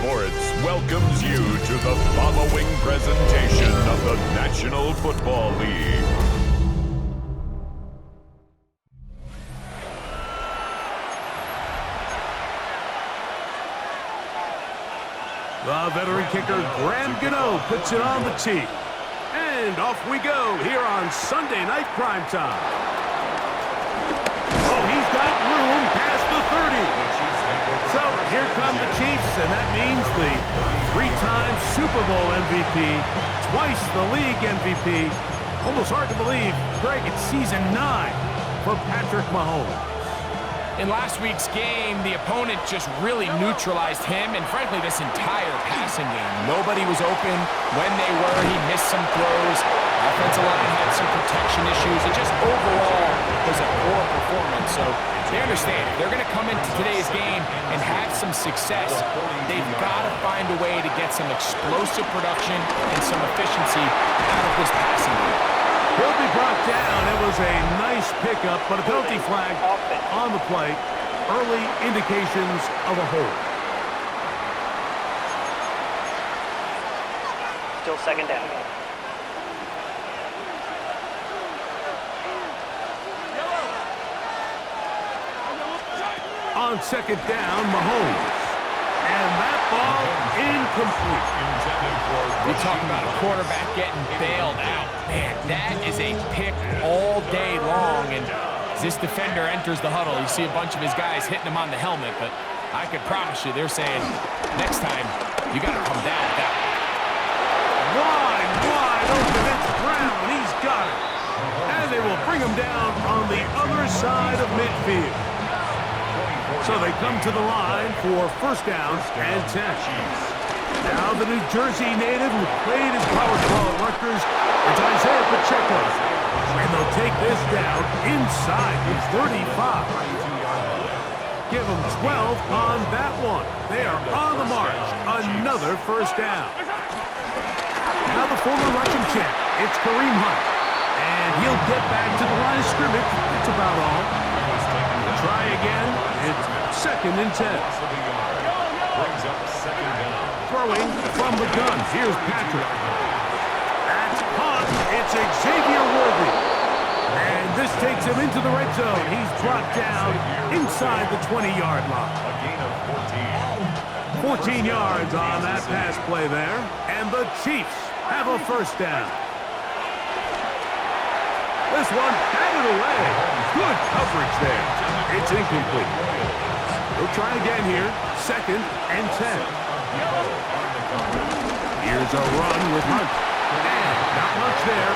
Sports welcomes you to the following presentation of the National Football League. The veteran kicker, Graham Gano, puts it on the tee. And off we go here on Sunday Night Primetime. Oh, he's got room past the 30. So here come the Chiefs, and that means the three-time Super Bowl MVP, twice the league MVP. Almost hard to believe, Greg, it's season 9 for Patrick Mahomes. In last week's game, the opponent just really neutralized him and, frankly, this entire passing game. Nobody was open. When they were, he missed some throws. Offensive line had some protection issues. It just overall was a poor performance. So they understand if they're going to come into today's game and have some success, they've got to find a way to get some explosive production and some efficiency out of this passing game. He'll be brought down. It was a nice pickup, but a penalty flag on the play. Early indications of a hold. Still second down. On second down, Mahomes. And that ball incomplete. We talk about a quarterback getting bailed out. Man, that is a pick all day long. And as this defender enters the huddle, you see a bunch of his guys hitting him on the helmet. But I can promise you, they're saying, next time, you got to come down with that one. Wide open. It's Brown. He's got it. And they will bring him down on the other side of midfield. So they come to the line for first down and 10. Now the New Jersey native who played his college ball at Rutgers is Isaiah Pacheco. And they'll take this down inside the 35. Give them 12 on that one. They are on the march. Another first down. Now the former Russian champ, it's Kareem Hunt. And he'll get back to the line of scrimmage. That's about all. Try again. It's second and 10. Throwing from the gun. Here's Patrick. That's caught. It's Xavier Worthy. And this takes him into the red zone. He's brought down inside the 20-yard line. 14 yards on that pass play there. And the Chiefs have a first down. This one batted away. Good coverage there. It's incomplete. He'll try again here. Second and 10. Here's a run with Hunt. And not much there.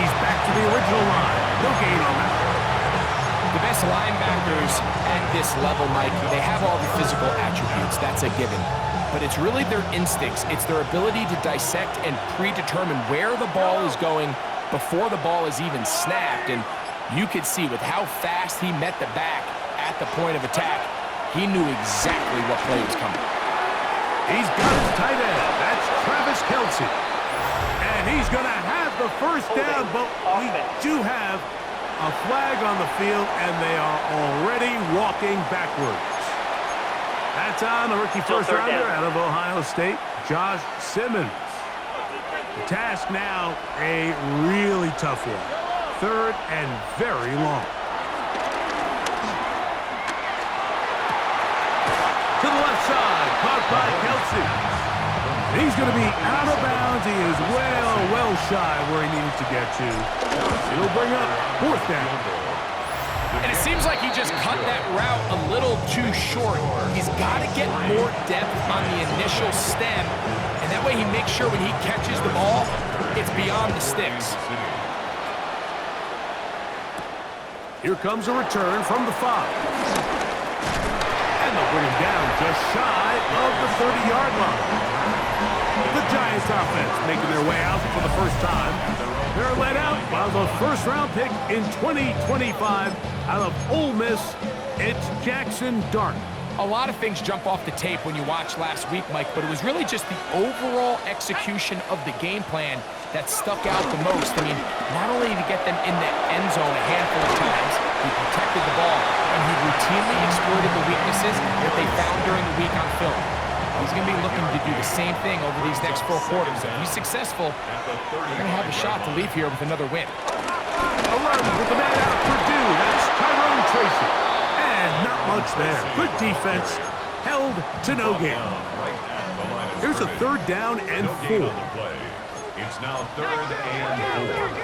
He's back to the original line. No gain on that. The best linebackers at this level, Mike, they have all the physical attributes. That's a given. But it's really their instincts. It's their ability to dissect and predetermine where the ball is going before the ball is even snapped. And you could see with how fast he met the back at the point of attack, he knew exactly what play was coming. He's got his tight end. That's Travis Kelce. And he's going to have the first down, but we do have a flag on the field, and they are already walking backwards. That's on the rookie first-rounder out of Ohio State, Josh Simmons. The task now, a really tough one. Third and very long. To the left side, caught by Kelce. He's going to be out of bounds. He is well shy where he needed to get to. It'll bring up fourth down. And it seems like he just cut that route a little too short. He's got to get more depth on the initial stem, and that way he makes sure when he catches the ball, it's beyond the sticks. Here comes a return from the 5. And they'll bring him down just shy of the 30-yard line. The Giants offense making their way out for the first time. They're led out by the first-round pick in 2025 out of Ole Miss. It's Jackson Dart. A lot of things jump off the tape when you watch last week, Mike, but it was really just the overall execution of the game plan that stuck out the most. I mean, not only to get them in the end zone a handful of times, he protected the ball, and he routinely exploited the weaknesses that they found during the week on film. He's going to be looking to do the same thing over these next 4 quarters. If he's successful, they're going to have a shot to leave here with another win. A run with the man out of Purdue. That's Tyrone Tracy. And not much there. Good defense. Held to no gain. Here's a 3rd down and 4. It's now 3rd and 4.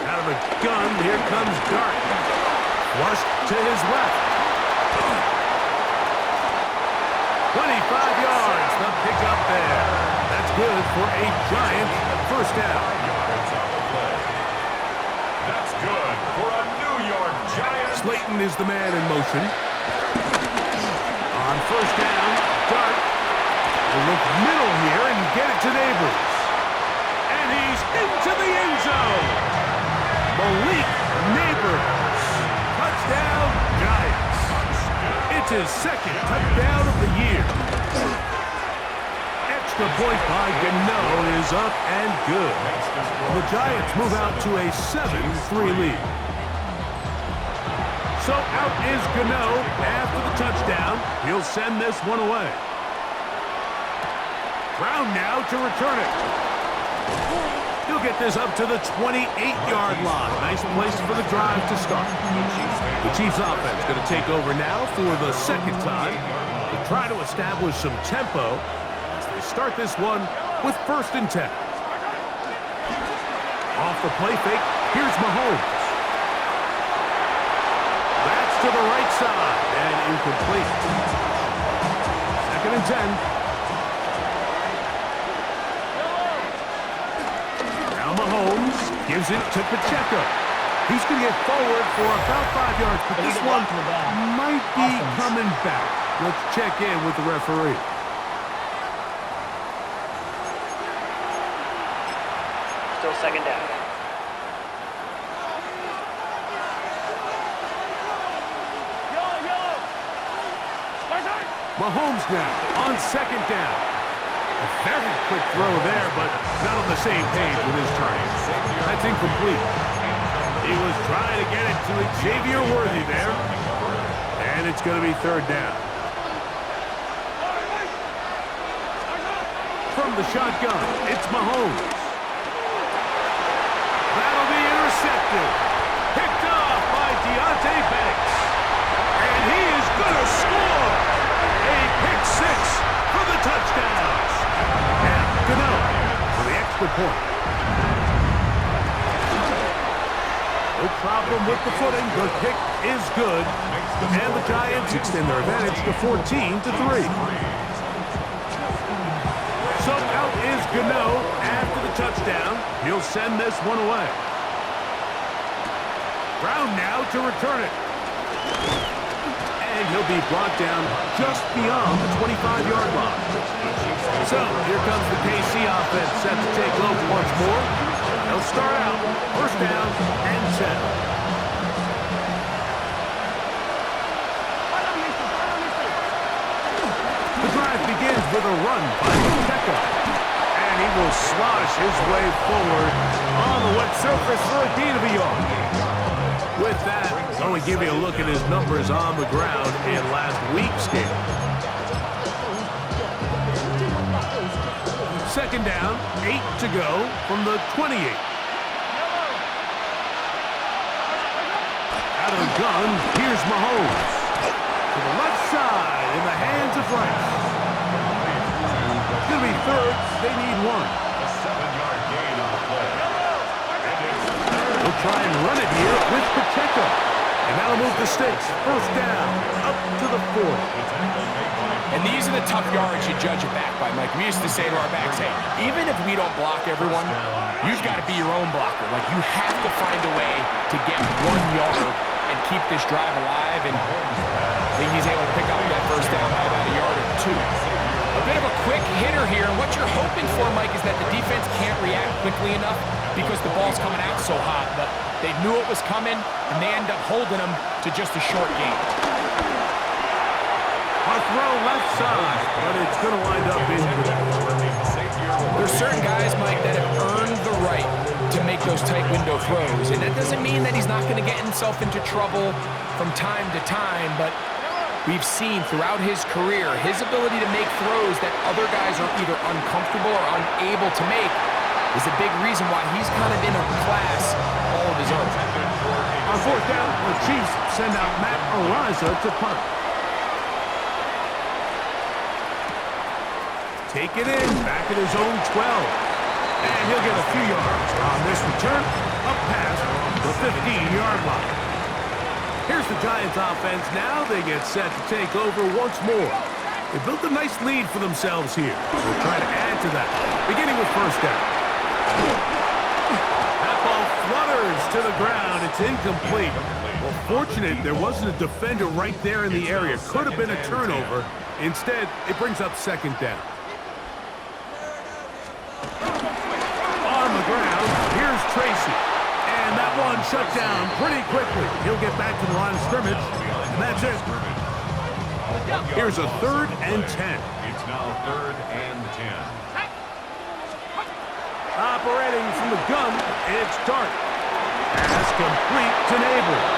Out of the gun, here comes Dart. Flushed to his left. 25 yards, the pickup there. That's good for a Giant first down. That's good for a New York Giant. Slayton is the man in motion. On first down, Dart will look middle here and get it to Neighbors. And he's into the end zone. Malik Neighbors. Touchdown, Giants. It's his 2nd touchdown of the year. Extra point by Gano is up and good. The Giants move out to a 7-3 lead. So out is Gano after the touchdown. He'll send this one away. Brown now to return it. He'll get this up to the 28-yard line. Nice place for the drive to start. The Chiefs offense going to take over now for the 2nd time. They try to establish some tempo as they start this one with 1st and 10. Off the play fake, here's Mahomes. That's to the right side and incomplete. 2nd and 10. Mahomes gives it to Pacheco. He's going to get forward for about 5 yards, but this one might be coming back. Let's check in with the referee. Still 2nd down. Mahomes now on 2nd down. A very quick throw there, but not on the same page with his target. That's incomplete. He was trying to get it to Xavier Worthy there. And it's going to be 3rd down. From the shotgun, it's Mahomes. That'll be intercepted. Picked off by Deonte Banks. And he is going to score. A pick 6 for the touchdown. And Gano for the extra point. No problem with the footing. The kick is good. And the Giants extend their advantage to 14-3. So out is Gano after the touchdown. He'll send this one away. Brown now to return it. And he'll be brought down just beyond the 25-yard line. So here comes the KC offense set to take over once more. They'll start out 1st down and 10. The drive begins with a run by Pacheco. And he will slosh his way forward on the wet surface for a gain of a yard. With that, I want to give you a look at his numbers on the ground in last week's game. 2nd down, 8 to go from the 28. Out of the gun, here's Mahomes. To the left side in the hands of Rice. It's going to be 3rd. They need 1. A 7-yard gain on the play. They'll try and run it here with Pacheco. And that'll move the sticks. 1st down, up to the 40. And these are the tough yards you judge it back by, Mike. We used to say to our backs, hey, even if we don't block everyone, you've got to be your own blocker. Like, you have to find a way to get 1 yard and keep this drive alive. And I think he's able to pick up that 1st down by about a yard or 2. A bit of a quick hitter here. And what you're hoping for, Mike, is that the defense can't react quickly enough because the ball's coming out so hot. But they knew it was coming, and they end up holding them to just a short gain. A throw left side, but it's going to wind up incomplete. There's certain guys, Mike, that have earned the right to make those tight window throws. And that doesn't mean that he's not going to get himself into trouble from time to time, but We've seen throughout his career his ability to make throws that other guys are either uncomfortable or unable to make is a big reason why he's kind of in a class all of his own. On fourth down, the Chiefs send out Matt Araiza to punt. Take it in, back at his own 12. And he'll get a few yards on this return, up past the 15-yard line. Here's the Giants offense now. They get set to take over once more. They built a nice lead for themselves here. They'll try to add to that, beginning with first down. That ball flutters to the ground. It's incomplete. Well, fortunate there wasn't a defender right there in the area. Could have been a turnover. Instead, it brings up second down. On the ground, here's Tracy. And that one shut down pretty quickly. He'll get back to the line of scrimmage, and that's it. Here's a 3rd and 10. It's now 3rd and 10. Operating from the gun, it's Dart. Pass complete to Neighbors.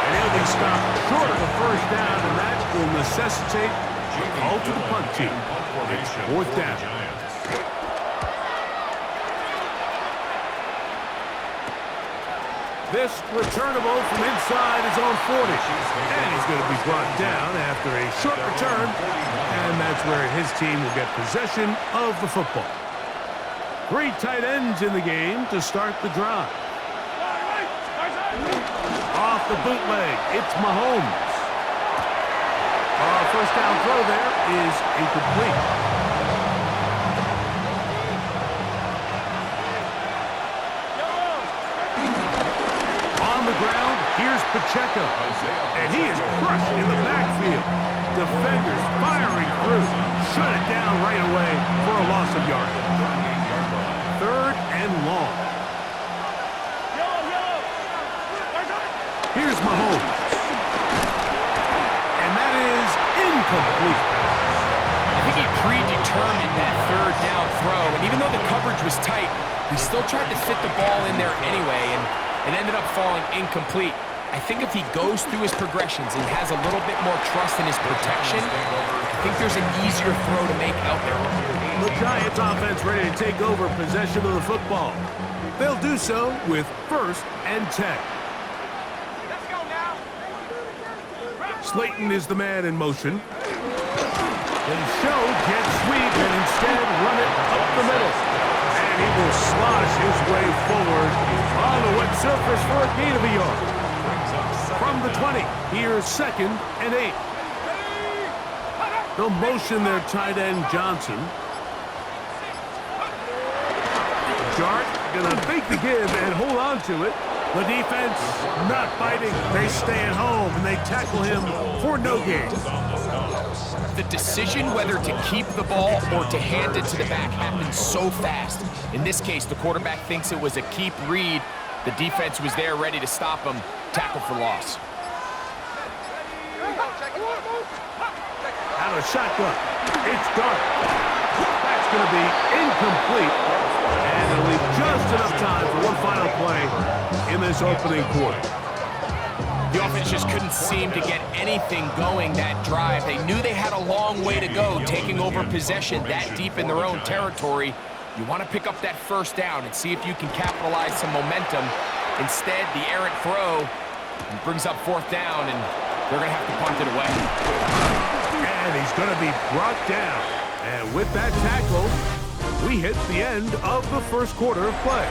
And he'll be stopped short of the first down, and that will necessitate a call to the punt team. It's 4th down. This returnable from inside his own 40. And he's going to be brought down after a short return. And that's where his team will get possession of the football. 3 tight ends in the game to start the drive. Off the bootleg, it's Mahomes. First down throw there is incomplete. On the ground, here's Pacheco. And he is crushed in the backfield. Defenders firing through. Shut it down right away for a loss of yardage. 3rd and long. Here's Mahomes. And that is incomplete. I think he predetermined that 3rd down throw, and even though the coverage was tight, he still tried to fit the ball in there anyway, and it ended up falling incomplete. I think if he goes through his progressions and has a little bit more trust in his protection, I think there's an easier throw to make out there. The Giants offense ready to take over possession of the football. They'll do so with 1st and 10. Slayton is the man in motion. They show jet sweep and instead run it up the middle. And he will slosh his way forward on the wet surface for a gain of a yard. From the 20, here's 2nd and 8. They'll motion their tight end Johnson. Dart gonna fake the give and hold on to it. The defense not biting. They stay at home and they tackle him for no gain. The decision whether to keep the ball or to hand it to the back happens so fast. In this case, the quarterback thinks it was a keep read. The defense was there ready to stop him. Tackle for loss. Out of shotgun. It's Dart. That's going to be incomplete. And it'll leave just enough time for one final play in this opening quarter. The offense just couldn't seem to get anything going that drive. They knew they had a long way to go, taking over possession that deep in their own territory. You want to pick up that first down and see if you can capitalize some momentum. Instead, the errant throw brings up 4th down, and they're going to have to punt it away. And he's going to be brought down. And with that tackle, we hit the end of the first quarter of play.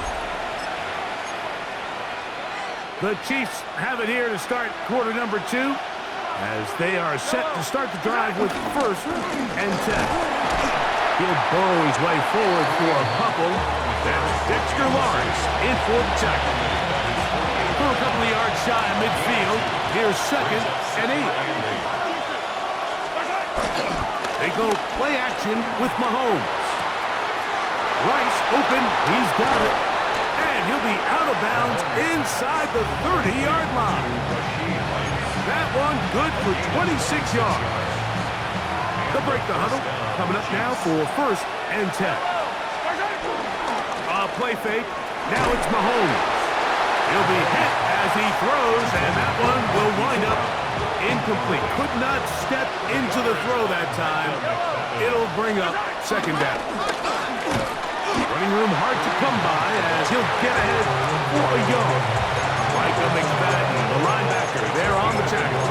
The Chiefs have it here to start quarter number 2 as they are set to start the drive with 1st and 10. He'll burrow his way forward for a couple. That's Dexter Lawrence in for the tackle. For a couple of yards shy of midfield, here's 2nd and 8. They go play action with Mahomes. Rice open, he's got it. And he'll be out of bounds inside the 30-yard line. That one good for 26 yards. They'll break the huddle. Coming up now for 1st and 10. Play fake. Now it's Mahomes. He'll be hit as he throws, and that one will wind up incomplete. Could not step into the throw that time. It'll bring up second down. Running room hard to come by as he'll get ahead for a yard. Micah McFadden, the linebacker, there on the tackle.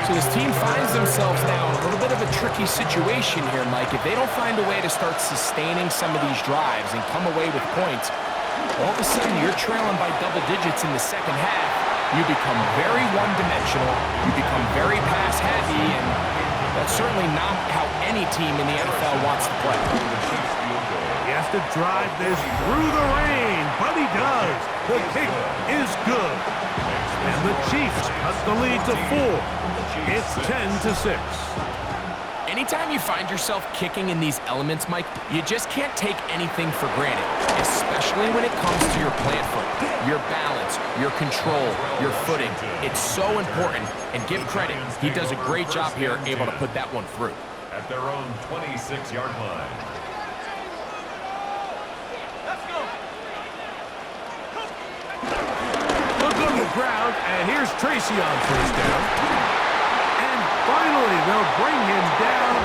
So this team finds themselves now in a little bit of a tricky situation here, Mike. If they don't find a way to start sustaining some of these drives and come away with points, all of a sudden you're trailing by double digits in the second half. You become very one-dimensional. You become very pass-heavy, and that's certainly not how any team in the NFL wants to play. He has to drive this through the rain, but he does. The kick is good. And the Chiefs cut the lead to 4. It's 10-6. Anytime you find yourself kicking in these elements, Mike, you just can't take anything for granted, especially when it comes to your plant foot, your balance, your control, your footing. It's so important, and give credit. He does a great job here, able to put that one through. At their own 26-yard line. Look on the ground, and here's Tracy on first down. And finally, they'll bring him down,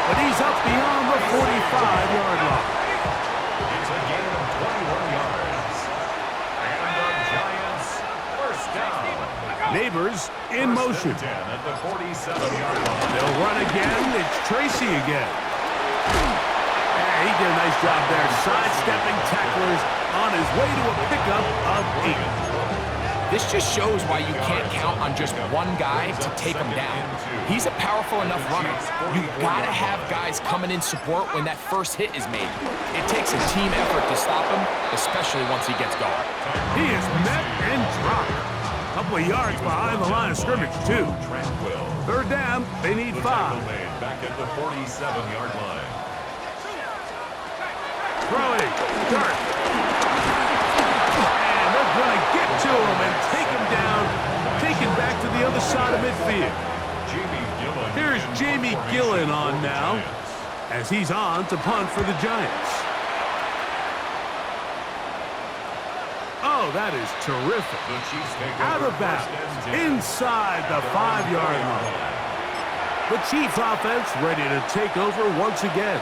but he's up beyond the 45-yard line. It's a gain of 21 yards. And the Giants first down. Neighbors in motion. 10 at the 47-yard line. They'll run again. It's Tracy again. And he did a nice job there, sidestepping tacklers on his way to a pickup of 8. This just shows why you can't count on just one guy to take him down. He's a powerful enough runner. You've got to have guys coming in support when that first hit is made. It takes a team effort to stop him, especially once he gets going. He is met and dropped. A couple of yards behind the line of scrimmage, too. Tranquil. Third down, they need The 5. tackle made back at the 47-yard line. Throwing, Dart. And they're going to get to him and take him down, taken back to the other side of midfield. Jamie Gillen. Here's Jamie Gillen on now, as he's on to punt for the Giants. Oh, that is terrific. The Chiefs take Out over of bounds, first and 10. inside the 5-yard line. The Chiefs offense ready to take over once again.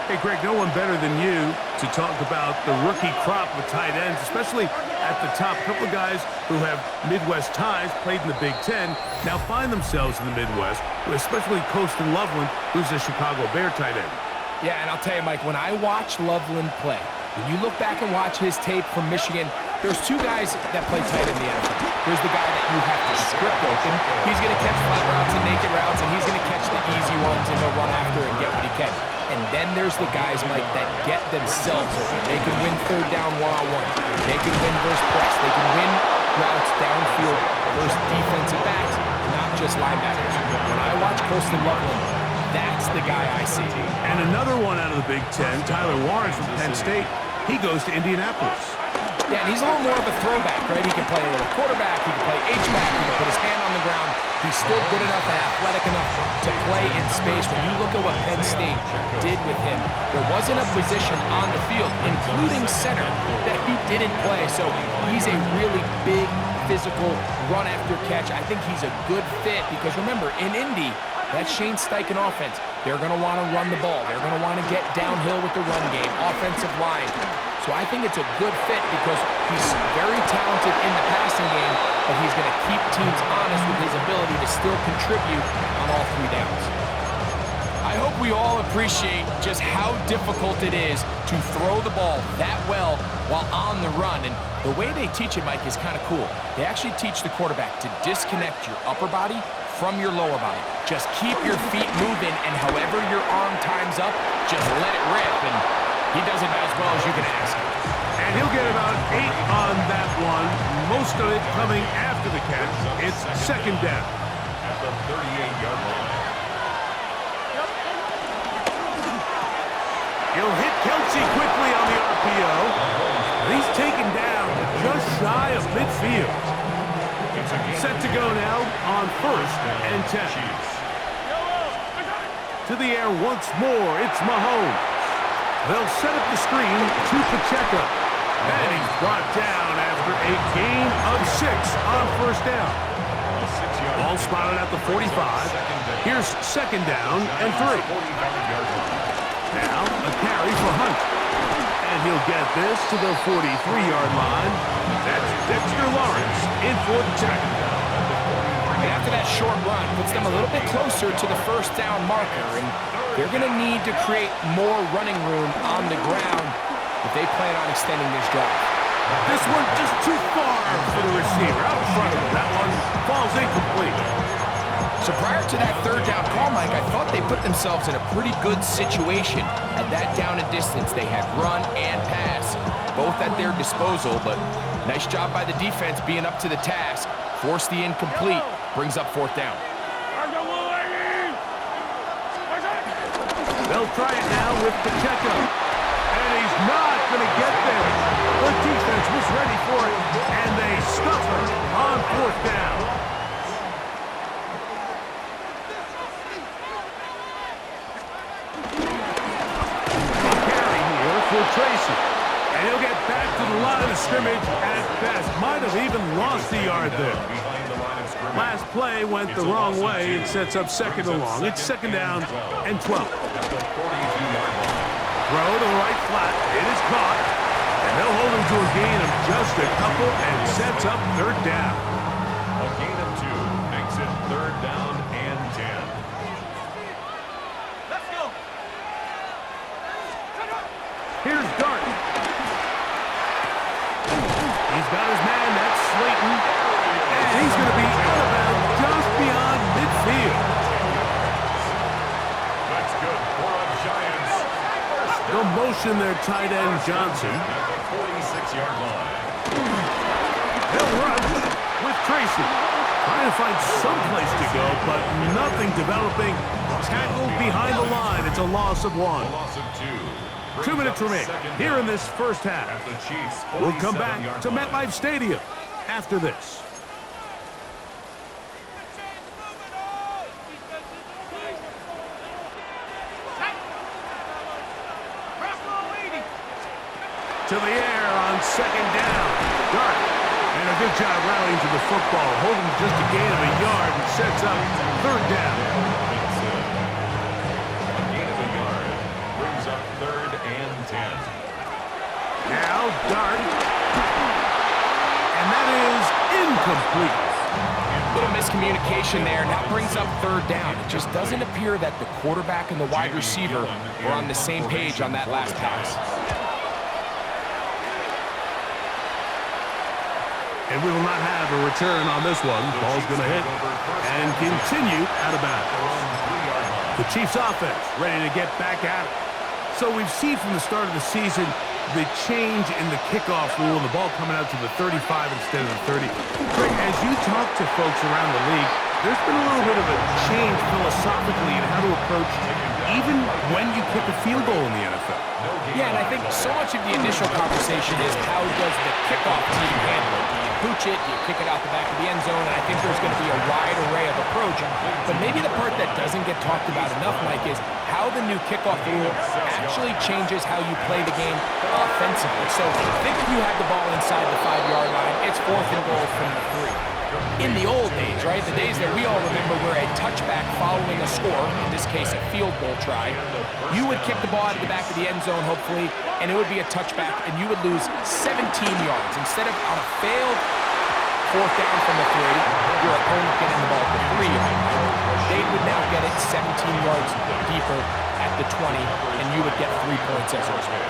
Hey, Greg, no one better than you to talk about the rookie crop of tight ends, especially at the top. A couple of guys who have Midwest ties, played in the Big Ten, now find themselves in the Midwest, especially Colston Loveland, who's a Chicago Bear tight end. Yeah, and I'll tell you, Mike, when I watch Loveland play, when you look back and watch his tape from Michigan, there's two guys that play tight in the NFL. There's the guy that you have to script open. He's going to catch flat routes and naked routes, and he's going to catch the easy ones, and he'll run after and get what he can. And then there's the guys, Mike, that get themselves open. They can win third down one-on-one. They can win versus press. They can win routes downfield versus defensive backs, not just linebackers. When I watch Colston Loveland, that's the guy I see. And another one out of the Big Ten, Tyler Warren from Penn State, he goes to Indianapolis. Yeah, and he's a little more of a throwback, right? He can play a little quarterback, he can play H-back, he can put his hand on the ground. He's still good enough and athletic enough to play in space. When you look at what Penn State did with him, there wasn't a position on the field, including center, that he didn't play. So he's a really big, physical, run-after-catch. I think he's a good fit because, remember, in Indy, that Shane Steichen offense, they're going to want to run the ball. They're going to want to get downhill with the run game, offensive line. So I think it's a good fit because he's very talented in the passing game, but he's going to keep teams honest with his ability to still contribute on all 3 downs. I hope we all appreciate just how difficult it is to throw the ball that well while on the run. And the way they teach it, Mike, is kind of cool. They actually teach the quarterback to disconnect your upper body from your lower body. Just keep your feet moving, and however your arm times up, just let it rip. And he does it about as well as you can ask. And he'll get about 8 on that one, most of it coming after the catch. It's second down. At the 38-yard line. He'll hit Kelce quickly on the RPO. He's taken down just shy of midfield. Set to go now on first and 10. To the air once more, it's Mahomes. They'll set up the screen to Pacheco. And he's brought down after a gain of 6 on first down. Ball Ball spotted at the 45. Here's second down and 3. Now a carry for Hunt. And he'll get this to the 43-yard line. That's Dexter Lawrence in for the tackle. And after that short run, puts them a little bit closer to the first down marker. And they're going to need to create more running room on the ground if they plan on extending this drive. This one just too far for the receiver. Out in front of him. That one falls incomplete. So prior to that third down call, Mike, I thought they put themselves in a pretty good situation at that down and distance. They had run and pass, both at their disposal, but nice job by the defense being up to the task. Forced the incomplete, brings up fourth down. They'll try it now with Pacheco. And he's not going to get there. The defense was ready for it, and they stuff her on fourth down. For Tracy, and he'll get back to the line of scrimmage at best. Might have even lost the yard there. Last play went the wrong way and sets up second and long. It's second down and 12. Throw to the right flat. It is caught, and they'll hold him to a gain of just a couple and sets up third down. A gain of 2 makes it third down and 10. Here's Darton. He's got his man, that's Slayton. And he's going to be out of bounds just beyond midfield. That's good for the Giants. They'll motion their tight end, Johnson. At the 46-yard line. They'll run with Tracy. Trying to find some place to go, but nothing developing. Tackled behind the line. It's a loss of 1. A loss of 2. 2 minutes remaining here in this first half. We'll come back to MetLife Stadium after this. To the air on second down. Dart. And a good job rallying to the football. Holding just a gain of a yard and sets up third down. Now Dart, and that is incomplete. Little miscommunication there, and that brings up third down. It just doesn't appear that the quarterback and the wide receiver were on the same page on that last pass. And we will not have a return on this one. Ball's going to hit and continue out of bounds. The Chiefs offense ready to get back at it. So we've seen from the start of the season the change in the kickoff rule and the ball coming out to the 35 instead of the 30. Greg, as you talk to folks around the league, there's been a little bit of a change philosophically in how to approach even when you kick a field goal in the NFL. Yeah, and I think so much of the initial conversation is how does the kickoff team handle it? Do you pooch it? Do you kick it out the back of the end zone? And I think there's going to be a wide array of approach. But maybe the part that doesn't get talked about enough, Mike, is how the new kickoff rule actually changes how you play the game offensively. So think if you have the ball inside the 5-yard line, it's fourth and goal from the 3. In the old days, right, the days that we all remember where a touchback following a score, in this case a field goal try, you would kick the ball out of the back of the end zone, hopefully, and it would be a touchback, and you would lose 17 yards. Instead of on a failed fourth down from the 3, your opponent getting the ball at the 3-yard line, they would now get it 17 yards deeper at the 20, and you would get 3 points as a result.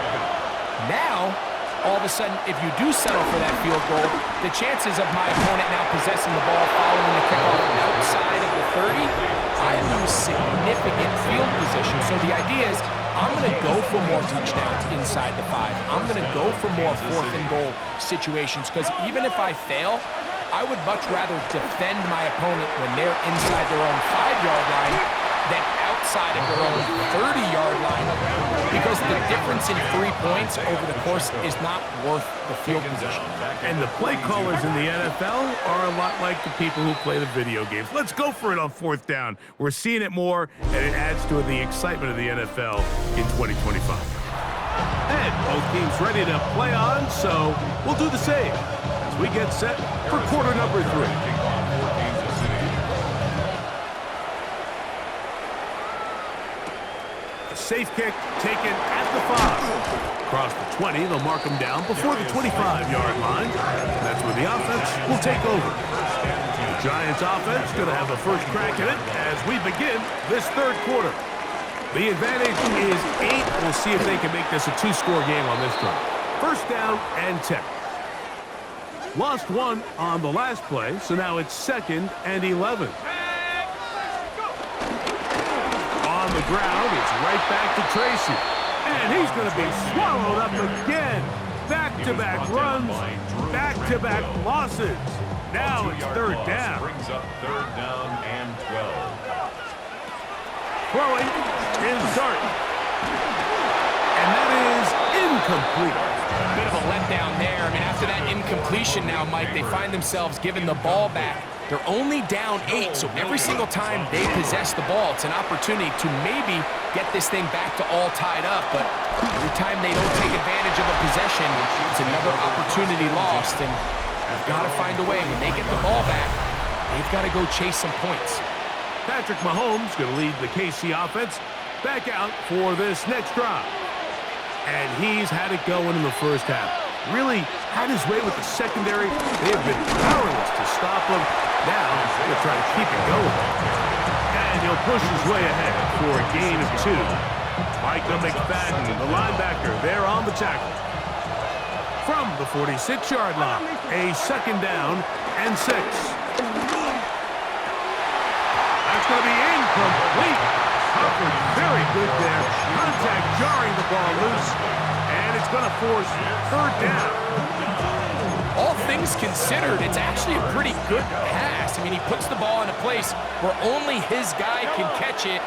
Now, all of a sudden, if you do settle for that field goal, the chances of my opponent now possessing the ball following the kickoff outside of the 30, I lose significant field position. So the idea is I'm going to go for more touchdowns inside the 5. I'm going to go for more fourth and goal situations because even if I fail, I would much rather defend my opponent when they're inside their own 5-yard line than outside of their own 30-yard line because the difference in 3 points over the course is not worth the field position. And the play callers in the NFL are a lot like the people who play the video games. Let's go for it on fourth down. We're seeing it more, and it adds to the excitement of the NFL in 2025. And both teams ready to play on, so we'll do the same as we get set for quarter number 3. A safe kick taken at the 5. Across the 20, they'll mark them down before the 25-yard line. That's where the offense will take over. The Giants offense going to have the first crack at it as we begin this third quarter. The advantage is 8. We'll see if they can make this a 2-score game on this drive. First down and 10. Lost 1 on the last play, so now it's 2nd and 11. On the ground, it's right back to Tracy. And he's going to be swallowed up again. Back-to-back runs, back-to-back losses. Now it's third down. Brings up third down and 12. Throwing is Dart. And that is incomplete. Bit of a letdown there. I mean, after that incompletion now, Mike, they find themselves giving the ball back. They're only down 8, so every single time they possess the ball, it's an opportunity to maybe get this thing back to all tied up. But every time they don't take advantage of a possession, it's another opportunity lost. And they've got to find a way. When they get the ball back, they've got to go chase some points. Patrick Mahomes going to lead the KC offense back out for this next drive. And he's had it going in the first half. Really had his way with the secondary. They have been powerless to stop him. Now he'll try to keep it going. And he'll push his way ahead for a gain of 2. Micah McFadden, the linebacker, there on the tackle. From the 46-yard line, a 2nd down and 6. That's going to be incomplete. Covered very good there. Contact jarring the ball loose. And it's going to force third down. All things considered, it's actually a pretty good pass. I mean, he puts the ball in a place where only his guy can catch it.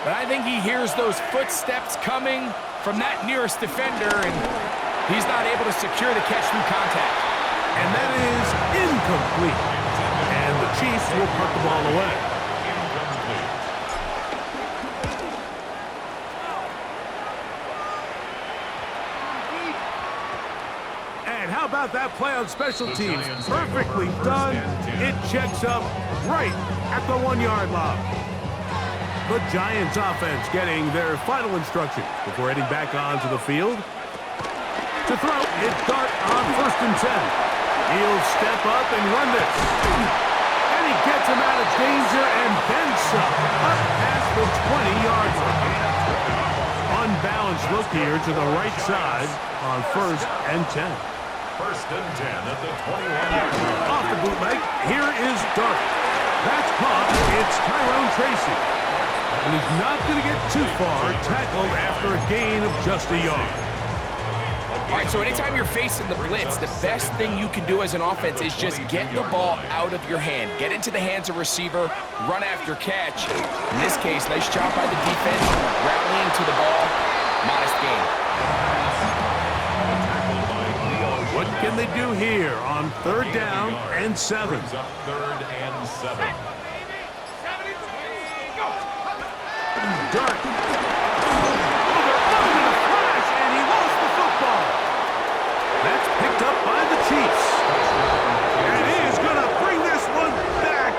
But I think he hears those footsteps coming from that nearest defender, and he's not able to secure the catch through contact. And that is incomplete. And the Chiefs will put the ball away. And how about that play on special teams? Perfectly done. It checks up right at the 1-yard line. The Giants offense getting their final instruction before heading back onto the field. To throw, it's Dart on 1st and 10. He'll step up and run this. And he gets him out of danger and then some. Up past the 20-yard line. Unbalanced look here to the right side on 1st and 10. 1st and 10 at the 21-yard line. Off the bootleg, here is Dart. That's caught. It's Tyrone Tracy. And he's not going to get too far, tackled after a gain of just a yard. All right, so anytime you're facing the blitz, the best thing you can do as an offense is just get the ball out of your hand. Get into the hands of receiver, run after catch. In this case, nice job by the defense, rallying to the ball. Modest gain. What can they do here on 3rd down and 7? Brings up 3rd and 7. Dart. Oh, they're up in a flash, and he lost the football. That's picked up by the Chiefs. And he is going to bring this one back.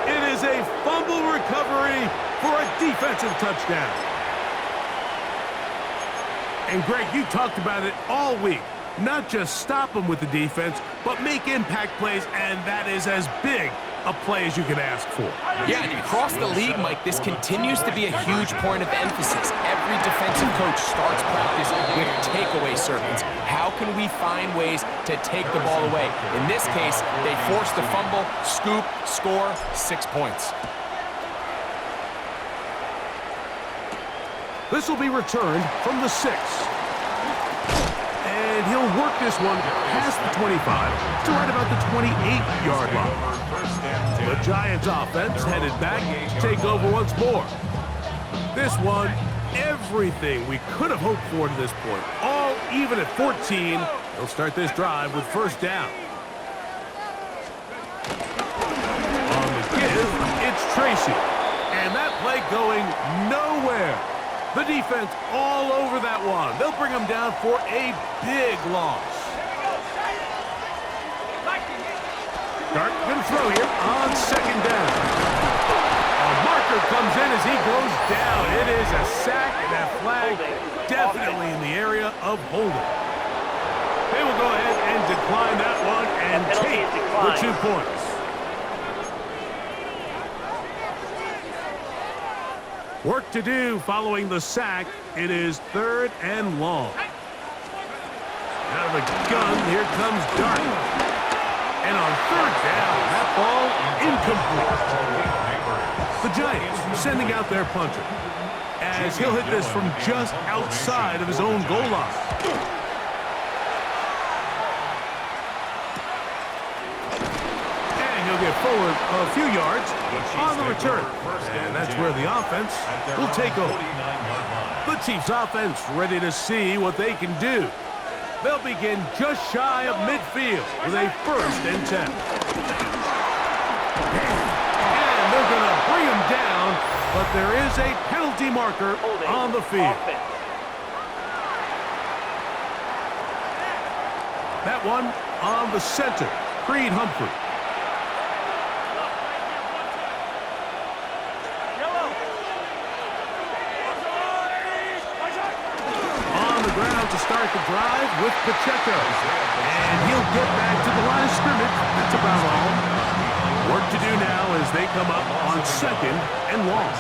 It is a fumble recovery for a defensive touchdown. And Greg, you talked about it all week. Not just stop them with the defense, but make impact plays, and that is as big a play as you can ask for. Yeah, and across the league, Mike, this continues to be a huge point of emphasis. Every defensive coach starts practice with takeaway circuits. How can we find ways to take the ball away? In this case, they forced the fumble, scoop, score, 6 points. This will be returned from the 6. And he'll work this one past the 25 to right about the 28-yard line. The Giants offense headed back to take over once more. This one, everything we could have hoped for to this point. All even at 14. They'll start this drive with 1st down. On the give, it's Tracy. And that play going nowhere. The defense all over that one. They'll bring them down for a big loss. Dart going to throw here on 2nd down. A mark marker comes in as he goes down. It is a sack, and that flag definitely in the area of holding. They will go ahead and decline that one and take the 2 points. Work to do following the sack. It is 3rd and long. Out of the gun, here comes Dart. And on 3rd down, that ball incomplete. The Giants sending out their punter, as he'll hit this from just outside of his own goal line. And he'll get forward a few yards on the return. And that's where the offense will take over. The Chiefs offense ready to see what they can do. They'll begin just shy of midfield with a 1st and 10. And they're going to bring him down, but there is a penalty marker on the field. That one on the center, Creed Humphrey. To start the drive with Pacheco. And he'll get back to the line of scrimmage. That's about all. Work to do now as they come up on 2nd and long.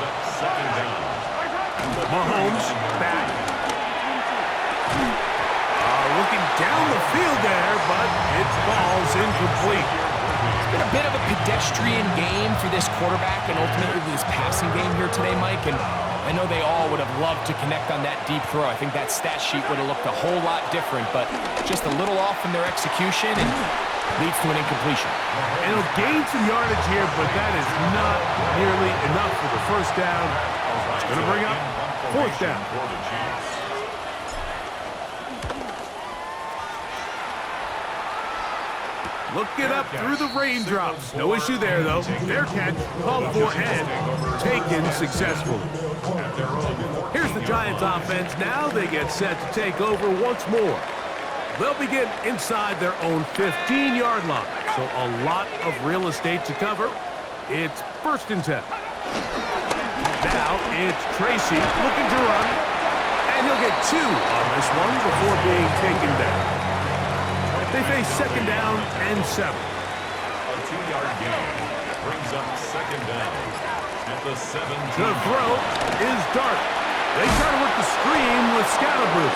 Mahomes back. Looking down the field there, but it falls incomplete. It's been a bit of a pedestrian game for this quarterback and ultimately this passing game here today, Mike. And I know they all would have loved to connect on that deep throw. I think that stat sheet would have looked a whole lot different, but just a little off in their execution and leads to an incompletion. And he'll gain some yardage here, but that is not nearly enough for the 1st down. It's going to bring up 4th down. Looking up through the raindrops. No issue there, though. Their catch called for and taken successfully. Here's the Giants offense now. They get set to take over once more. They'll begin inside their own 15-yard line. So a lot of real estate to cover. It's 1st and 10. Now it's Tracy looking to run. And he'll get 2 on this one before being taken down. They face 2nd down and 7. A 2-yard gain brings up 2nd down at the 17. The throw is Dart. They try to work the screen with Scatterboo.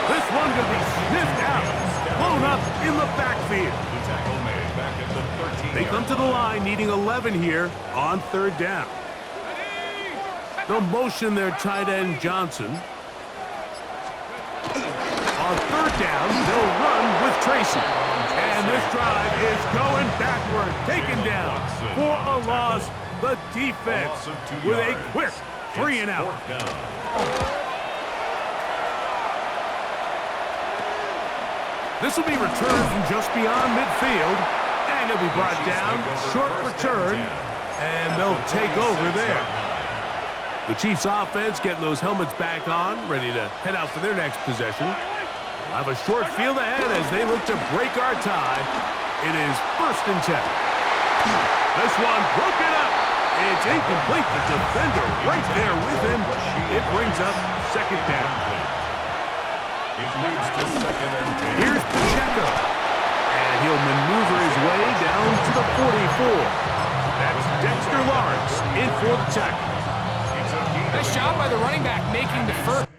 This one going to be sniffed out, blown up in the backfield. The tackle made back at the 13. They come to the line needing 11 here on 3rd down. They'll motion their tight end Johnson. On 3rd down, they'll run with Tracy. And this drive is going backward, taken down for a loss. The defense with a quick 3 and out. This will be returned from just beyond midfield. And it'll be brought down, short return, and they'll take over there. The Chiefs offense getting those helmets back on, ready to head out for their next possession. Have a short field ahead as they look to break our tie. It is 1st and 10. This one broken up. It's incomplete. The defender right there with him. It brings up 2nd down. It moves to 2nd and 10. Here's Pacheco. And he'll maneuver his way down to the 44. That's Dexter Lawrence in for the tackle. Nice job by the running back making the first.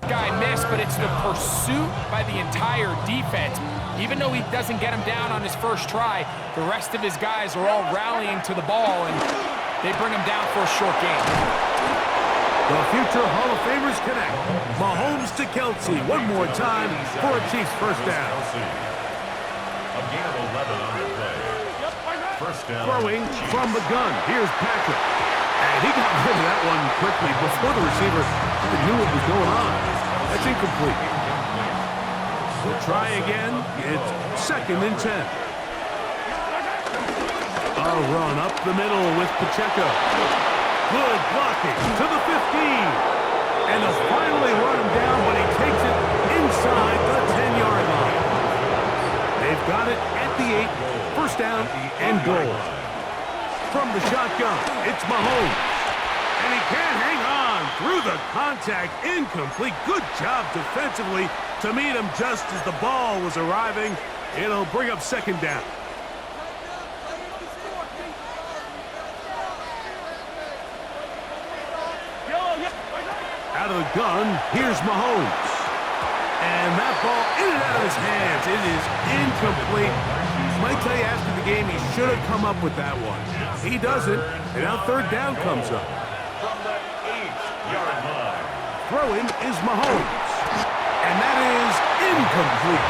Guy missed, but it's the pursuit by the entire defense. Even though he doesn't get him down on his first try, the rest of his guys are all rallying to the ball, and they bring him down for a short gain. The future Hall of Famers connect. Mahomes to Kelsey one more time for a Chiefs 1st down. A gain of 11 on the play. 1st down. Throwing from the gun. Here's Patrick. And he got rid of that one quickly before the receiver even knew what was going on. That's incomplete. We'll try again. It's 2nd and 10. A run up the middle with Pacheco. Good blocking to the 15. And they'll finally run him down, but he takes it inside the 10-yard line. They've got it at the 8. First down and goal. From the shotgun, it's Mahomes. And he can't hang on through the contact. Incomplete. Good job defensively to meet him just as the ball was arriving. It'll bring up 2nd down. Out of the gun, here's Mahomes. And that ball in and out of his hands. It is incomplete. Might tell you after the game he should have come up with that one. He doesn't, and now 3rd down comes up. From the 8-yard line. Throwing is Mahomes. And that is incomplete.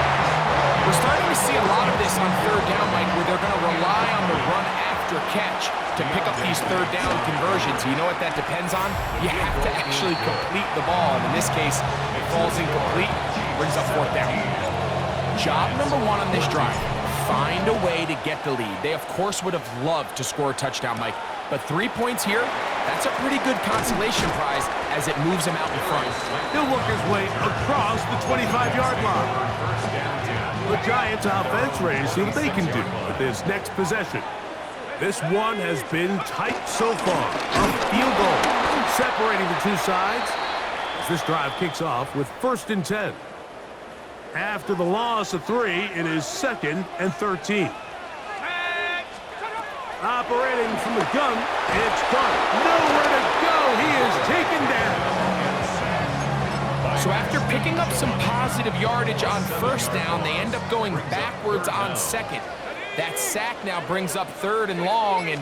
We're starting to see a lot of this on 3rd down, Mike, where they're going to rely on the run after catch to pick up these 3rd down conversions. You know what that depends on? You have to actually complete the ball. And in this case, it falls incomplete, brings up 4th down. Job number 1 on this drive, find a way to get the lead. They, of course, would have loved to score a touchdown, Mike. But 3 points here, that's a pretty good consolation prize as it moves him out in front. He'll work his way across the 25-yard line. The Giants offense ready to see what they can do with this next possession. This one has been tight so far. A field goal separating the two sides as this drive kicks off with 1st and 10. After the loss of 3, it is 2nd and 13. Operating from the gun, it's Gart. Nowhere to go. He is taken down. So after picking up some positive yardage on 1st down, they end up going backwards on 2nd. That sack now brings up 3rd and long, and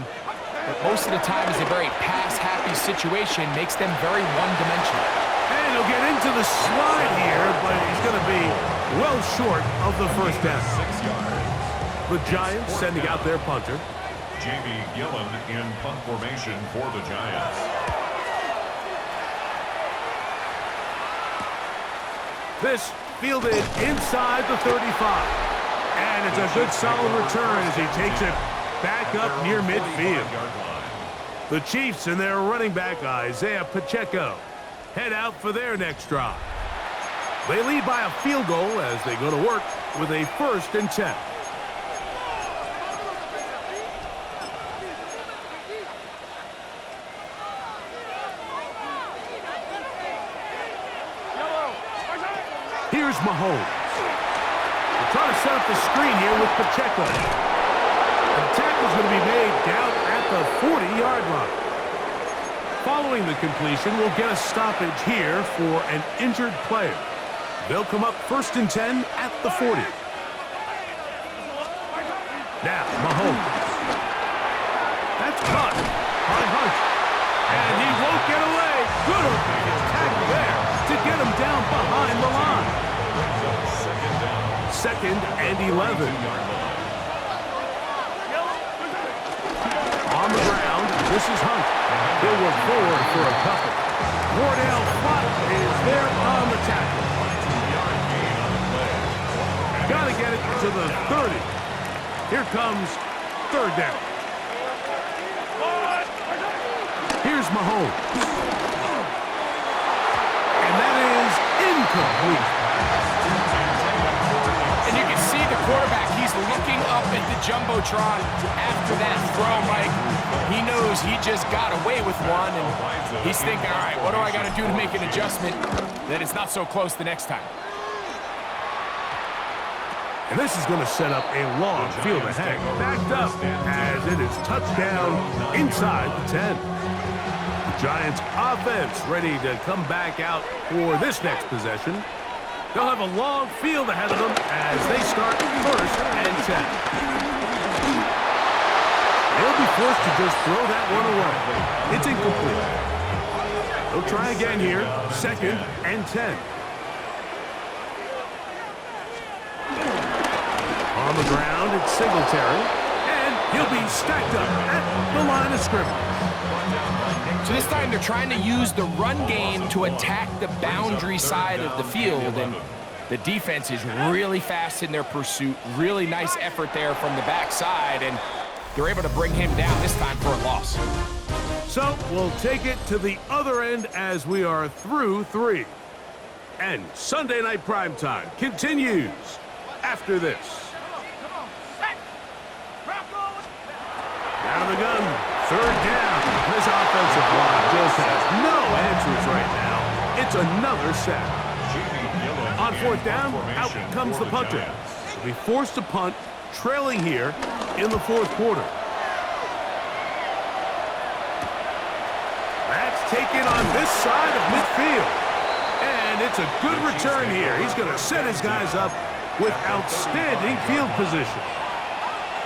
most of the time is a very pass-happy situation, makes them very one-dimensional. And he'll get into the slide here, but he's going to be well short of the 1st down. 6 yards. The Giants sending out their punter. J.B. Gillen in punt formation for the Giants. This fielded inside the 35. And it's a good solid return as he takes it back up near midfield. The Chiefs and their running back Isaiah Pacheco head out for their next drive. They lead by a field goal as they go to work with a 1st and 10. Here's Mahomes. They're trying to set up the screen here with Pacheco. The tackle's going to be made down at the 40-yard line. Following the completion, we'll get a stoppage here for an injured player. They'll come up 1st and 10 at the 40. Now, Mahomes. That's caught by Hunt. And he won't get away. Good tackle there to get him down behind the line. 2nd and 11. On the ground, this is Hunt. He'll work forward for a couple. Wardell Flott is there on the tackle. Got to get it to the 30. Here comes 3rd down. Here's Mahomes. And that is incomplete. And you can see the quarterback, he's looking up at the Jumbotron after that throw, Mike. He knows he just got away with one, and he's thinking, all right, what do I got to do to make an adjustment that it's not so close the next time? And this is going to set up a long field ahead. Backed up as it is touchdown inside the 10. The Giants offense ready to come back out for this next possession. They'll have a long field ahead of them as they start 1st and 10. They'll be forced to just throw that one away. It's incomplete. They'll try again here, 2nd and 10. On the ground, it's Singletary, and he'll be stacked up at the line of scrimmage. So this time they're trying to use the run game to attack the boundary side of the field, and the defense is really fast in their pursuit. Really nice effort there from the backside, and they're able to bring him down this time for a loss. So we'll take it to the other end as we are through 3. And Sunday Night Primetime continues after this. Down the gun, 3rd down. This offensive line just has no answers right now. It's another sack. On 4th down, out comes the punter. We forced to punt, trailing here in the 4th quarter. That's taken on this side of midfield. And it's a good return here. He's going to set his guys up with outstanding field position.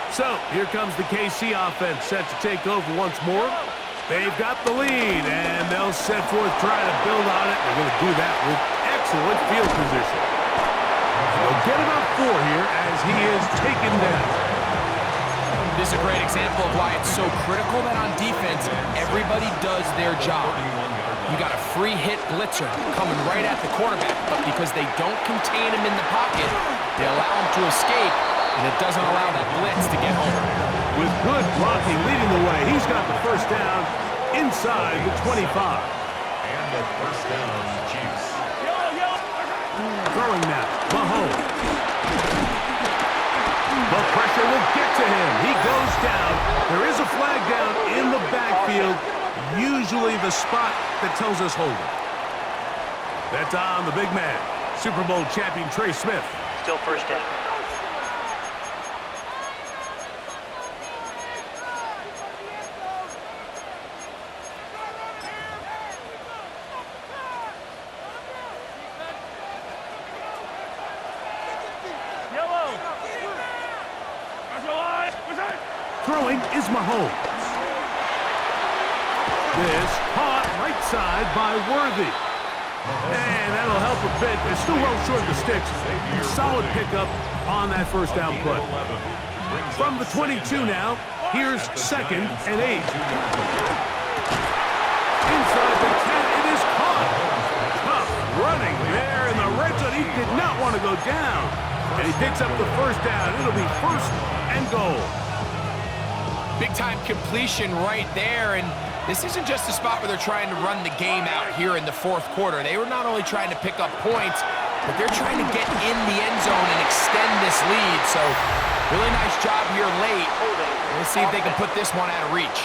So here comes the KC offense set to take over once more. They've got the lead, and they'll set forth trying to build on it. They're going to do that with excellent field position. They'll get about 4 here as he is taken down. This is a great example of why it's so critical that on defense, everybody does their job. You got a free hit blitzer coming right at the quarterback, but because they don't contain him in the pocket, they allow him to escape, and it doesn't allow that blitz to get home. With good blocking leading the way, he's got the 1st down inside the 25. And the 1st down, Chiefs. Throwing now, Mahomes. The pressure will get to him. He goes down. There is a flag down in the backfield, usually the spot that tells us hold it. That's on the big man, Super Bowl champion Trey Smith. Still 1st down. Throwing is Mahomes. This caught right side by Worthy. And that'll help a bit. They're still well short of the sticks. Solid pickup on that 1st down play. From the 22 now, here's 2nd and 8. Inside the 10, it is caught. Tough running there in the red zone. He did not want to go down. And he picks up the 1st down. It'll be 1st and goal. Big-time completion right there, and this isn't just a spot where they're trying to run the game out here in the 4th quarter. They were not only trying to pick up points, but they're trying to get in the end zone and extend this lead. So really nice job here late. Let's see if they can put this one out of reach.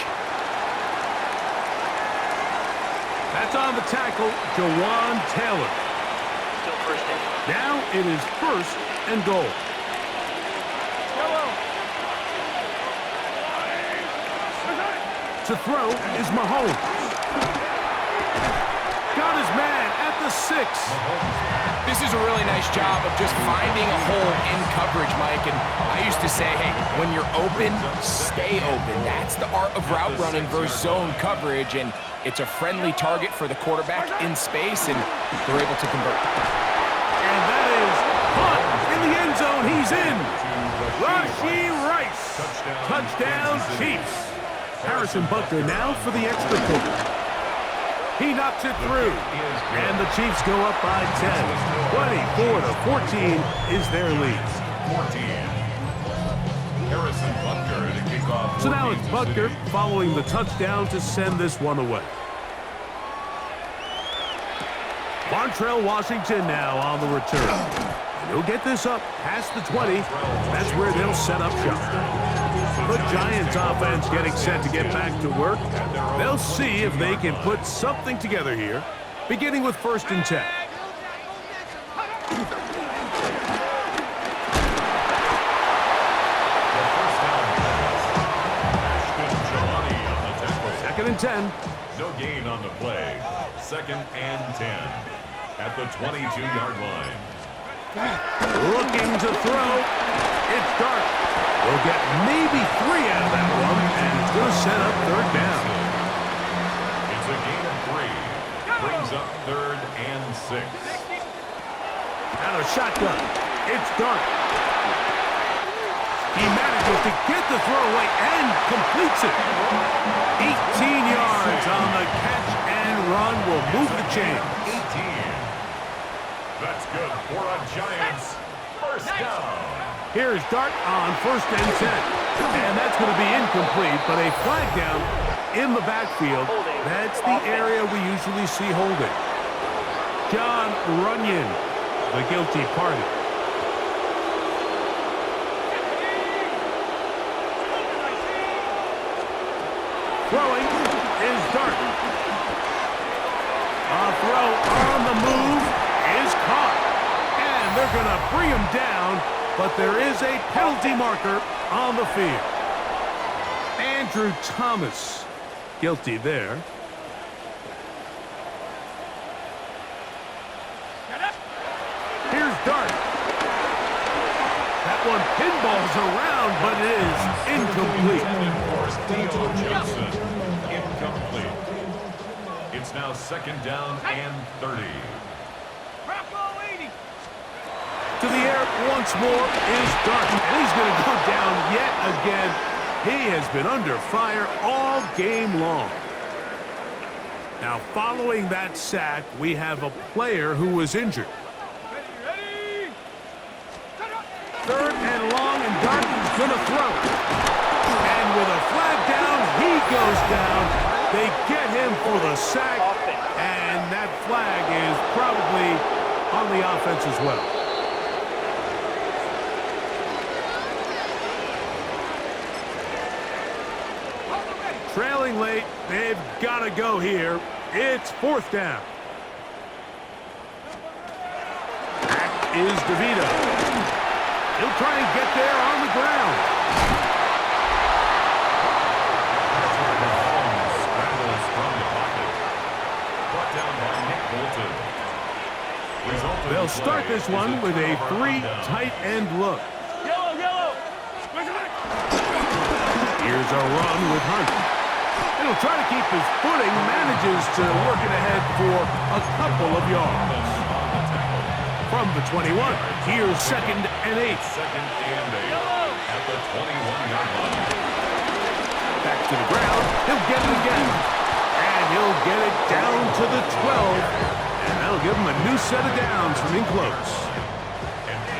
That's on the tackle, Jawan Taylor. Still 1st down. Now it is 1st and goal. To throw is Mahomes. Got his man at the 6. This is a really nice job of just finding a hole in coverage, Mike. And I used to say, hey, when you're open, stay open. That's the art of route running versus zone coverage. And it's a friendly target for the quarterback in space, and they're able to convert. And that is caught in the end zone. He's in. Rashee Rice. Touchdown, Chiefs. Harrison Butker now for the extra point. He knocks it through, and the Chiefs go up by 10. 24-14 is their lead. 14. Harrison Butker to kick off. So now it's Butker following the touchdown to send this one away. Montrell Washington now on the return. And he'll get this up past the 20. That's where they'll set up shop. The Giants offense getting set to get back to work. They'll see if they can put something together here, beginning with 1st and 10. Second and 10. No gain on the play. 2nd and 10 at the 22-yard line. Looking to throw. It's Dart. We'll get maybe 3 out of that one, and it's going to set up 3rd down. It's a gain of 3. Brings up 3rd and 6. Out of shotgun. It's Dart. He manages to get the throw away and completes it. 18 yards on the catch and run will move the chains. 18. That's good for a Giants first down. Here's Dart on 1st and 10. And that's going to be incomplete, but a flag down in the backfield. That's the area we usually see holding. Jon Runyan, the guilty party. Throwing is Dart. A throw on the move is caught. And they're going to bring him down, but there is a penalty marker on the field. Andrew Thomas, guilty there. Here's Dart. That one pinballs around, but it is incomplete. Deion Johnson, incomplete. It's now 2nd down and 30. To the air once more is Dart, and he's going to go down yet again. He has been under fire all game long. Now, following that sack, we have a player who was injured. 3rd and long, and Dart is going to throw. And with a flag down, he goes down. They get him for the sack, and that flag is probably on the offense as well. Trailing late, they've got to go here. It's 4th down. Back is DeVito. He'll try and get there on the ground. Scrambles from the pocket. Brought down by Nick Bolton. They'll start this one with a 3 tight end look. Here's a run with Hunt. He'll try to keep his footing, manages to work it ahead for a couple of yards. From the 21, here's 2nd and 8. 2nd and 8 at the 21-yard line. Back to the ground, he'll get it again. And he'll get it down to the 12. And that'll give him a new set of downs from in close.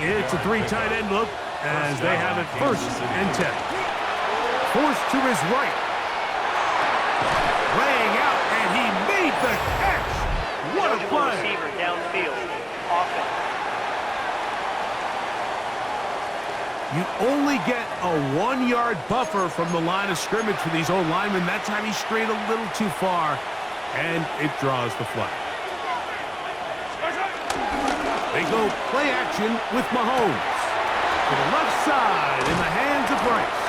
It's a 3 tight end look as they have it 1st and 10. Forced to his right. Laying out, and he made the catch. What a play. Receiver downfield. Offense. You only get a 1-yard buffer from the line of scrimmage for these old linemen. That time he strayed a little too far, and it draws the flag. They go play action with Mahomes. To the left side in the hands of Bryce.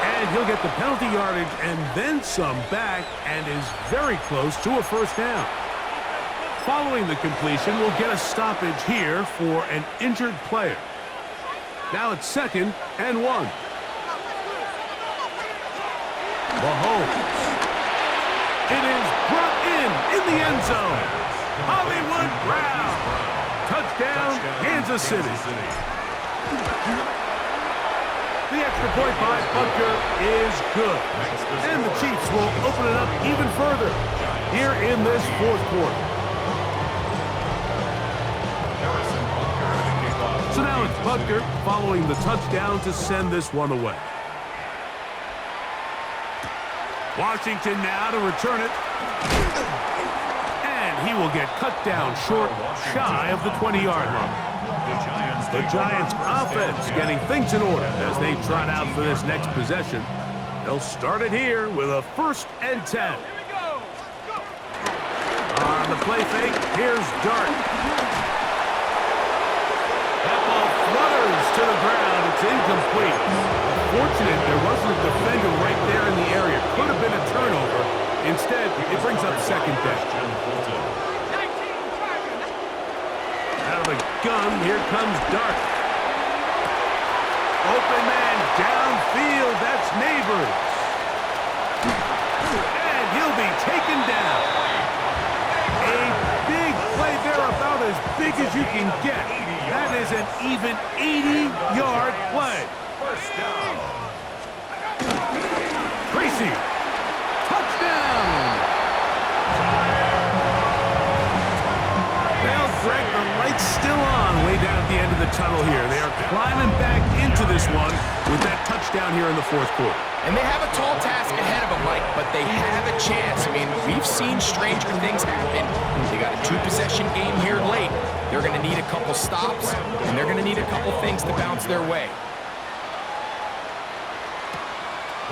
And he'll get the penalty yardage and then some back and is very close to a 1st down. Following the completion, we'll get a stoppage here for an injured player. Now it's 2nd and 1. Mahomes. It is brought in the end zone. Hollywood Brown. Touchdown, Kansas City. The extra point by Butker is good. And the Chiefs will open it up even further here in this 4th quarter. So now it's Butker following the touchdown to send this one away. Washington now to return it. And he will get cut down short, shy of the 20-yard line. The Giants offense getting things in order as they trot out for this next possession. They'll start it here with a 1st and 10. On the play fake, here's Dart. That ball flutters to the ground. It's incomplete. Fortunate there wasn't a defender right there in the area. Could have been a turnover. Instead, it brings up 2nd down. Out of the gun, here comes Dart. Open man downfield, that's Neighbors. And he'll be taken down. A big play there, about as big as you can get. That is an even 80-yard play. First down. Tracy. Touchdown. Well, Greg, the light's still on way down at the end of the tunnel here. They are climbing back into this one with that touchdown here in the fourth quarter. And they have a tall task ahead of them, Mike, but they have a chance. I mean, we've seen stranger things happen. They got a two-possession game here late. They're going to need a couple stops, and they're going to need a couple things to bounce their way.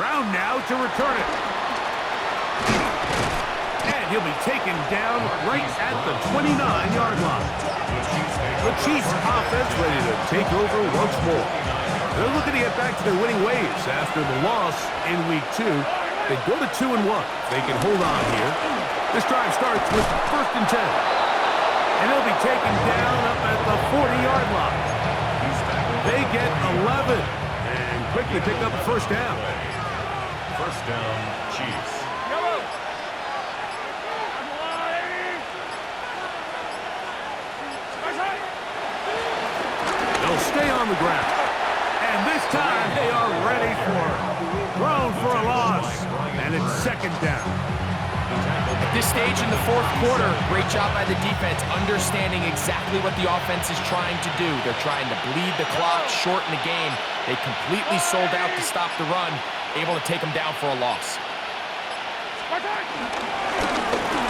Brown now to return it. And he'll be taken down right at the 29-yard line. The Chiefs offense ready to take over once more. They're looking to get back to their winning ways after the loss in Week 2. They go to 2-1. They can hold on here. This drive starts with 1st and 10. And he'll be taken down up at the 40-yard line. They get 11 and quickly pick up a first down. First down, Chiefs. They'll stay on the ground. And this time they are ready for it. Thrown for a loss. And it's 2nd down. At this stage in the fourth quarter, great job by the defense, understanding exactly what the offense is trying to do. They're trying to bleed the clock, shorten the game. They completely sold out to stop the run, able to take them down for a loss.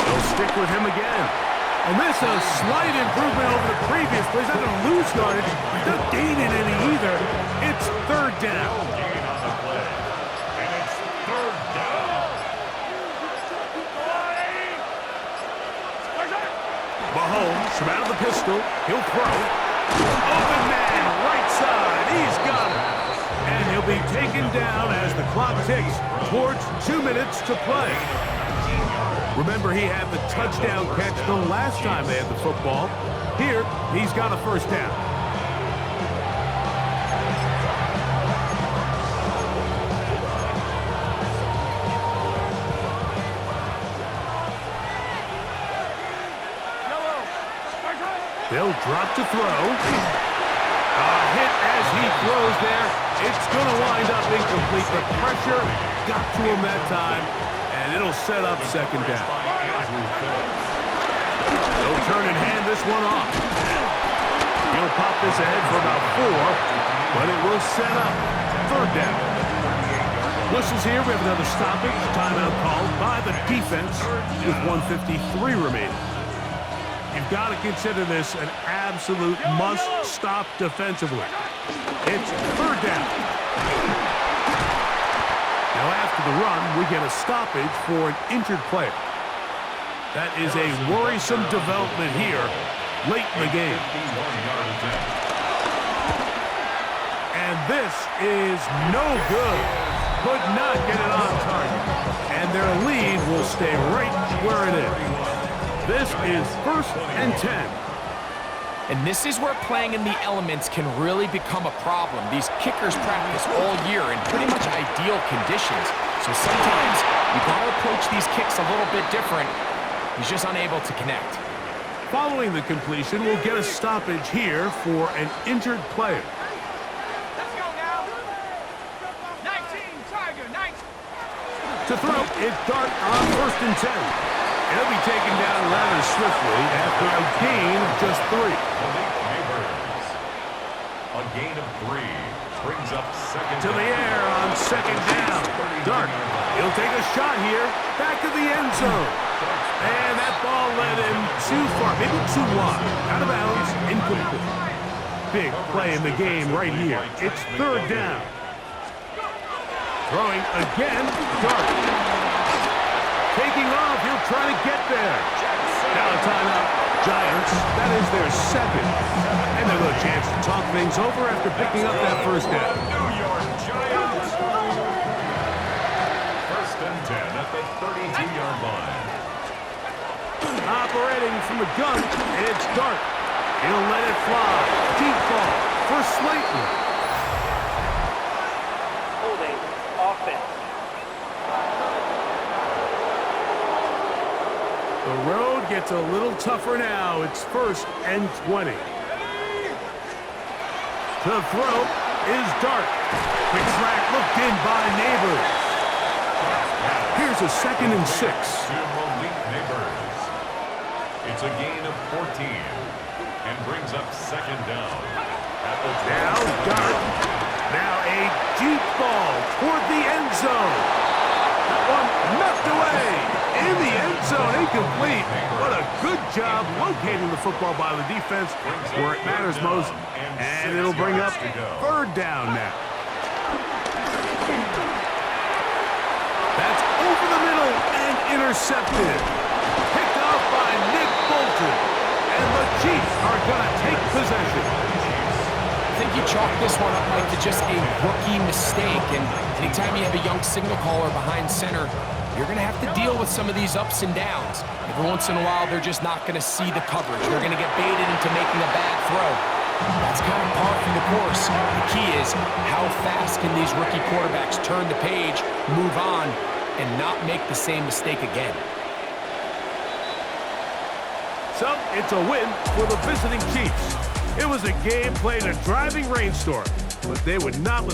They'll stick with him again. And this a slight improvement over the previous plays. Not going to lose yardage. Not gaining any either. It's 3rd down. Gain on the play. And it's 3rd down. Mahomes from out of the pistol. He'll throw. Open man, right side. He's got it. And he'll be taken down as the clock ticks towards 2 minutes to play. Remember, he had the touchdown catch the last time they had the football. Here, he's got a first down. They'll drop to throw. A hit as he throws there. It's going to wind up incomplete. The pressure got to him that time, and it'll set up 2nd down. They'll turn and hand this one off. He'll pop this ahead for about 4, but it will set up 3rd down. Whistles here. We have another stoppage. Timeout called by the defense with 1:53 remaining. You've got to consider this an absolute must-stop defensively. It's 3rd down. Now after the run, we get a stoppage for an injured player. That is a worrisome development here late in the game. And this is no good. Could not get it on target. And their lead will stay right where it is. This is 1st and 10. And this is where playing in the elements can really become a problem. These kickers practice all year in pretty much ideal conditions. So sometimes you got to approach these kicks a little bit different. He's just unable to connect. Following the completion, we'll get a stoppage here for an injured player. Let's go now. 19, Tiger, 19. To throw, it's Dart on 1st and 10. He'll be taken down rather swiftly after a gain of just 3. Malik Neighbors. A gain of 3 brings up 2nd To the air on 2nd down. Dart, he'll take a shot here, back to the end zone. And that ball led him too far, maybe too wide. Out of bounds, incomplete. Big play in the game right here. It's 3rd down. Throwing again, Dart. Taking off, he'll try to get there. Now a timeout. Giants, that is their 2nd. And they'll have a chance to talk things over after picking up that first down. New York Giants. 1st and 10 at the 32-yard line. Operating from the gun, it's Dart. He'll let it fly. Deep ball for Slayton. Holding offense. The road gets a little tougher now. It's 1st and 20. To throw, is Dart. Quick slant looked in by Neighbors. Here's a 2nd and 6. To Malik Neighbors. It's a gain of 14 and brings up 2nd down. At the Now Dart. Now a deep ball toward the end zone. That one knocked away. In the end zone, incomplete. What a good job locating the football by the defense where it matters most. And it'll bring up 3rd down now. That's over the middle and intercepted. Picked off by Nick Bolton. And the Chiefs are going to take possession. I think you chalk this one up, Mike, to just a rookie mistake. And anytime you have a young signal caller behind center, you're going to have to deal with some of these ups and downs. Every once in a while, they're just not going to see the coverage. They're going to get baited into making a bad throw. That's kind of par for the course. The key is how fast can these rookie quarterbacks turn the page, move on, and not make the same mistake again. So, it's a win for the visiting Chiefs. It was a game played in a driving rainstorm, but they would not let